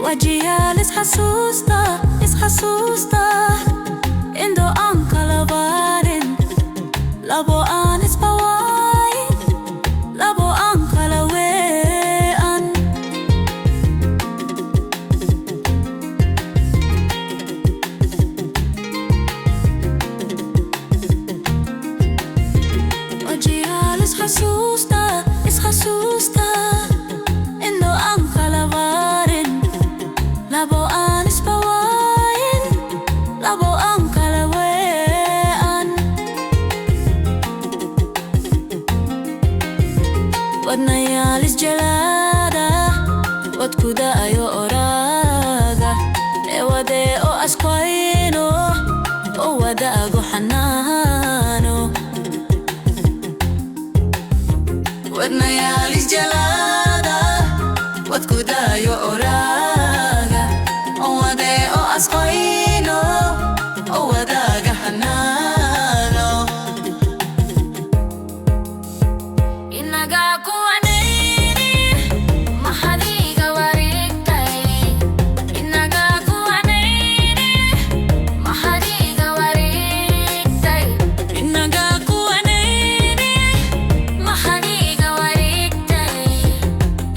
وجيال isxasuusta indho aan kala baarin labo aan isbawaayin labo aan kala wee'an وجيال isxasuusta indho aan kala baarin labo aan isbawaayin labo aan kala wee'an wadnayaal isjalaada wadku da'ayo oraaga eewadee oo asqayno oo wadaago xanaano wadnayaal isjalaada wadku da'ayo oraaga oo wadee oo asqayno oo wadaaga xanaano inaga kuwanayni maxadiga wareegtay inaga kuwanayni maxadiga wareegtay inaga kuwanayni maxadiga wareegtay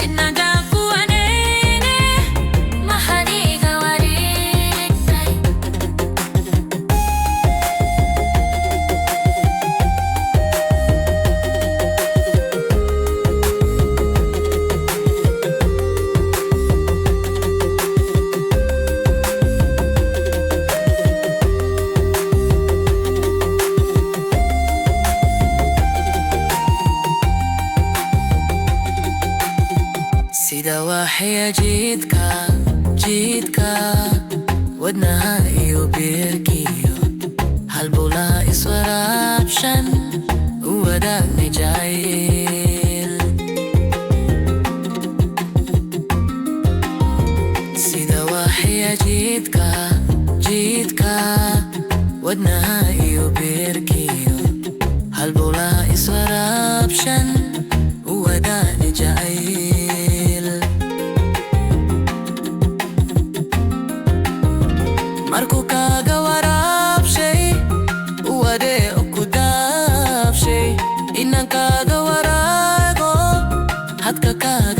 inaga kuwanayni maxadiga wareegtay sida waxya jidka wadnaha iyo beerkiyo halbowlaha iswaraabshan u wadaagna jacayl sida waxya jidka wadnaha iyo beerkiyo halbowlaha iswaraabshan u wadaagna jacayl markuu kaaga waraabshay wadee ku daabshay inaan kaaga waraago hadka kaaga